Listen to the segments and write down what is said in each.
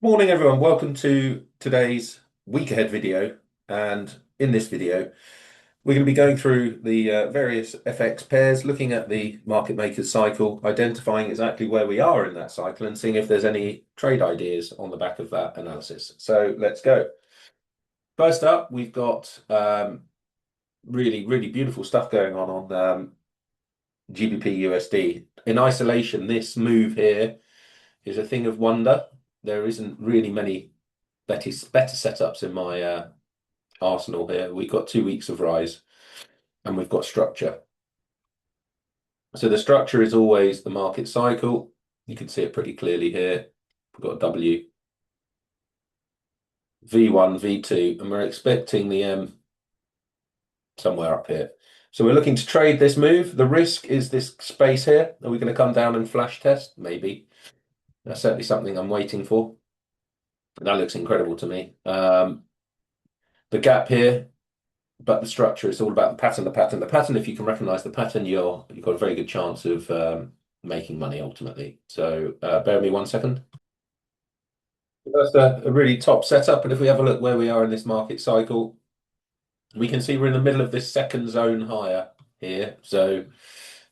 Morning, everyone. Welcome to today's week ahead video. And in this video, we're going to be going through the various FX pairs, looking at the market makers cycle, identifying exactly where we are in that cycle, and seeing if there's any trade ideas on the back of that analysis. So let's go. First up, we've got really, really beautiful stuff going on GBP USD. In isolation, this move here is a thing of wonder. There isn't really many better setups in my arsenal here. We've got 2 weeks of rise and we've got structure. So the structure is always the market cycle. You can see it pretty clearly here. We've got W, V1, V2, and we're expecting the M somewhere up here. So we're looking to trade this move. The risk is this space here. Are we going to come down and flash test? Maybe. That's certainly something I'm waiting for. That looks incredible to me. The gap here, but the structure is all about the pattern. If you can recognize the pattern, you've got a very good chance of making money ultimately. So bear with me 1 second. That's a really top setup. And if we have a look where we are in this market cycle, we can see we're in the middle of this second zone higher here. So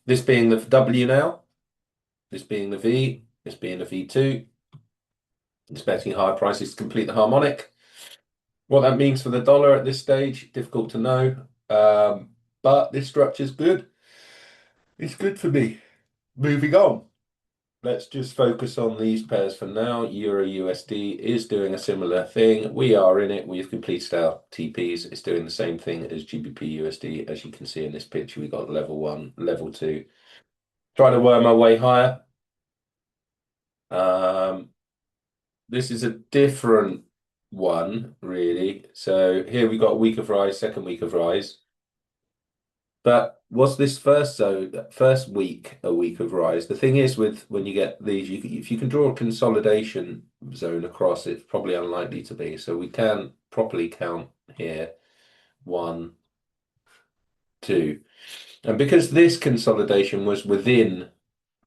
this being the W now, this being the V, this being the V2, expecting higher prices to complete the harmonic. What that means for the dollar at this stage, difficult to know. But this structure is good. It's good for me. Moving on. Let's just focus on these pairs for now. Euro USD is doing a similar thing. We are in it. We've completed our TPs. It's doing the same thing as GBP USD. As you can see in this picture, we got level 1, level 2. Trying to worm our way higher. This is a different one, really. So here we got a week of rise, second week of rise. But was this first week a week of rise? The thing is, with when you get these, if you can draw a consolidation zone across, it's probably unlikely to be. So we can properly count here 1, 2, and because this consolidation was within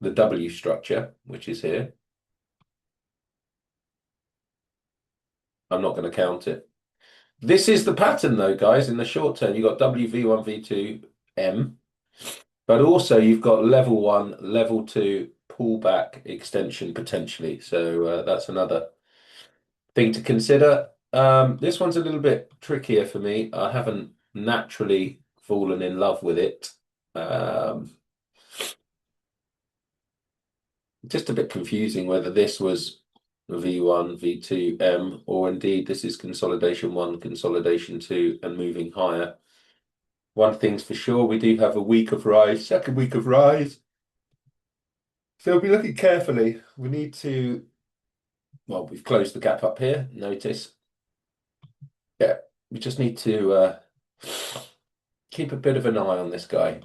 the W structure, which is here, I'm not going to count it. This is the pattern, though, guys. In the short term, you've got W, V1, V2, M. But also you've got level 1, level 2 pullback extension potentially. So that's another thing to consider. This one's a little bit trickier for me. I haven't naturally fallen in love with it. Just a bit confusing whether this was V1, V2, M, or indeed this is consolidation 1, consolidation 2, and moving higher. One thing's for sure, we do have a week of rise, second week of rise. So we'll be looking carefully. We need to, well, we've closed the gap up here, notice. Yeah, we just need to keep a bit of an eye on this guy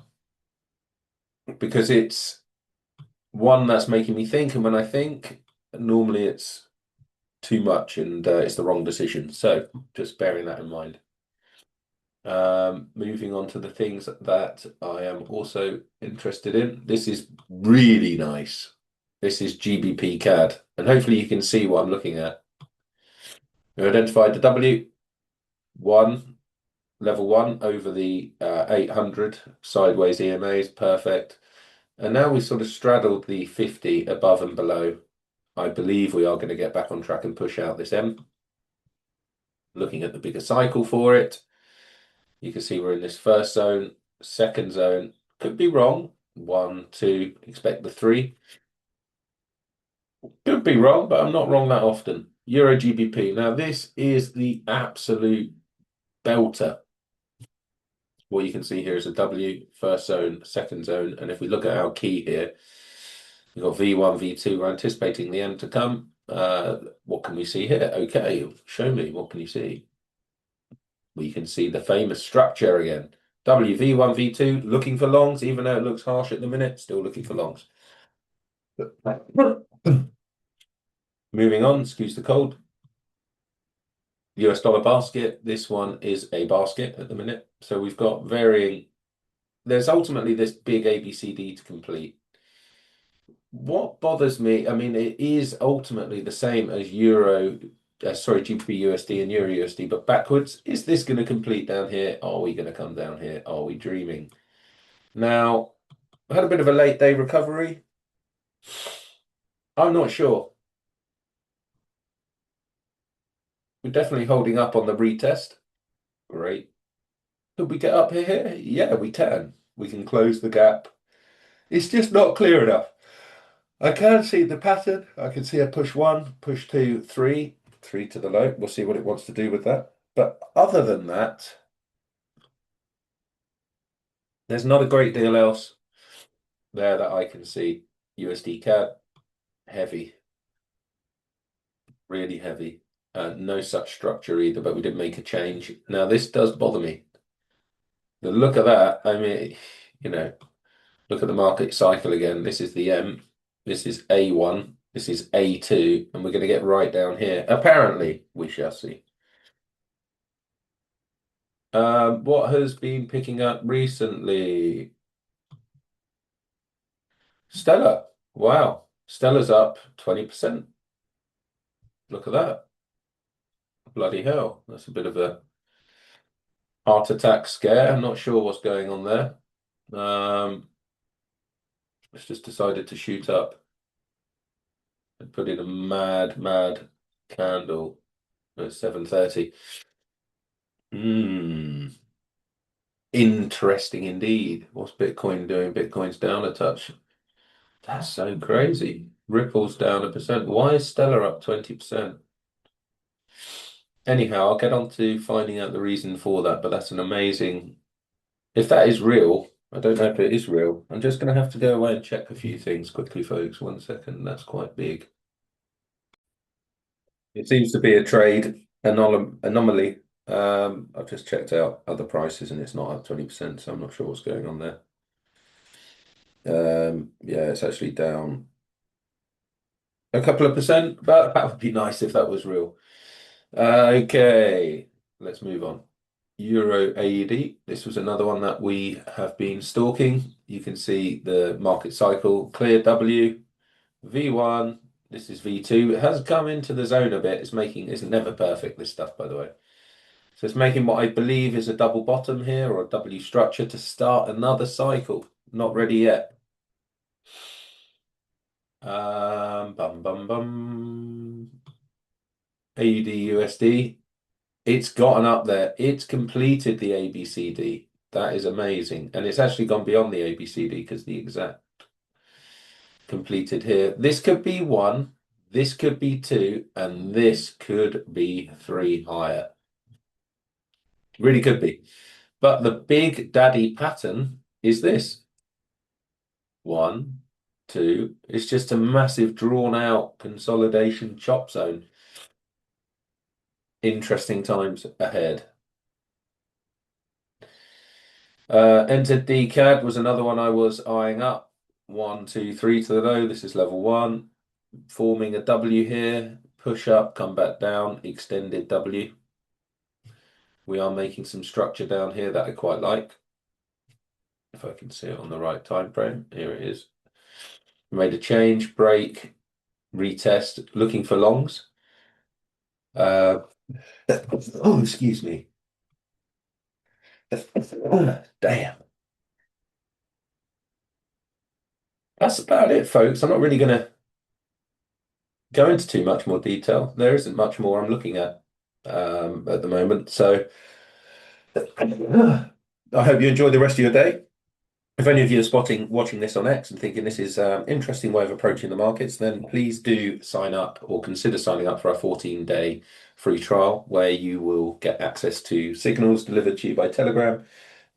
because it's one that's making me think, and when I think, normally it's too much and it's the wrong decision. So just bearing that in mind. Moving on to the things that I am also interested in. This is really nice. This is GBP CAD, and hopefully you can see what I'm looking at. We identified the W1, level 1 over the 800 sideways EMAs, perfect. And now we sort of straddled the 50 above and below. I believe we are going to get back on track and push out this M. Looking at the bigger cycle for it. You can see we're in this first zone, second zone. Could be wrong. 1, 2, expect the 3. Could be wrong, but I'm not wrong that often. Euro GBP. Now, this is the absolute belter. What you can see here is a W, first zone, second zone. And if we look at our key here, we've got V1, V2. We're anticipating the M to come. What can we see here? Okay, show me. What can you see? We can see the famous structure again. W, V1, V2, looking for longs, even though it looks harsh at the minute, still looking for longs. Moving on, excuse the cold. US dollar basket. This one is a basket at the minute. So we've got varying. There's ultimately this big ABCD to complete. What bothers me, I mean, it is ultimately the same as GBP USD and Euro USD, but backwards. Is this going to complete down here? Are we going to come down here? Are we dreaming? Now, I had a bit of a late day recovery. I'm not sure. We're definitely holding up on the retest. Great. Could we get up here? Yeah, we can. We can close the gap. It's just not clear enough. I can see the pattern. I can see a push one, push two, three, three to the low. We'll see what it wants to do with that. But other than that, there's not a great deal else there that I can see. USD CAD, heavy, really heavy. No such structure either, but we did make a change. Now, this does bother me. The look of that, I mean, you know, look at the market cycle again. This is the M. This is A1. This is A2. And we're going to get right down here. Apparently, we shall see. What has been picking up recently? Stellar. Wow. Stella's up 20%. Look at that. Bloody hell. That's a bit of a heart attack scare. I'm not sure what's going on there. It's just decided to shoot up and put in a mad candle at 7:30. Hmm. Interesting indeed. What's Bitcoin doing? Bitcoin's down a touch. That's so crazy. Ripple's down 1%. Why is Stellar up 20%? Anyhow, I'll get on to finding out the reason for that, but that's an amazing. If that is real, I don't know if it is real. I'm just going to have to go away and check a few things quickly, folks. 1 second. That's quite big. It seems to be a trade anomaly. I've just checked out other prices and it's not up 20%, so I'm not sure what's going on there. Yeah, it's actually down a couple of percent, but that would be nice if that was real. Okay, let's move on. Euro AED. This was another one that we have been stalking. You can see the market cycle, clear W, V1. This is V2. It has come into the zone a bit. It's never perfect, this stuff, by the way. So it's making what I believe is a double bottom here or a W structure to start another cycle. Not ready yet. Bum bum bum. AUD USD. It's gotten up there. It's completed the ABCD. That is amazing. And it's actually gone beyond the ABCD because the exact completed here. This could be one, this could be two, and this could be three higher. Really could be. But the big daddy pattern is this. One, two. It's just a massive drawn out consolidation chop zone. Interesting times ahead. Entered DCAD was another one I was eyeing up. 1, 2, 3 to the low. This is level one. Forming a W here. Push up, come back down, extended W. We are making some structure down here that I quite like. If I can see it on the right time frame. Here it is. Made a change, break, retest, looking for longs. Oh, excuse me. Damn. That's about it, folks. I'm not really going to go into too much more detail. There isn't much more I'm looking at the moment. So I hope you enjoy the rest of your day. If any of you are watching this on X and thinking this is an interesting way of approaching the markets, then please do sign up or consider signing up for our 14-day free trial where you will get access to signals delivered to you by Telegram,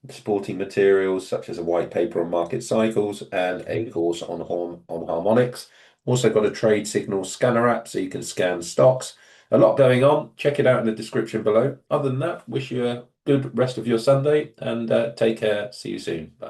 supporting materials such as a white paper on market cycles and a course on harmonics. Also got a trade signal scanner app so you can scan stocks. A lot going on. Check it out in the description below. Other than that, wish you a good rest of your Sunday and take care. See you soon. Bye.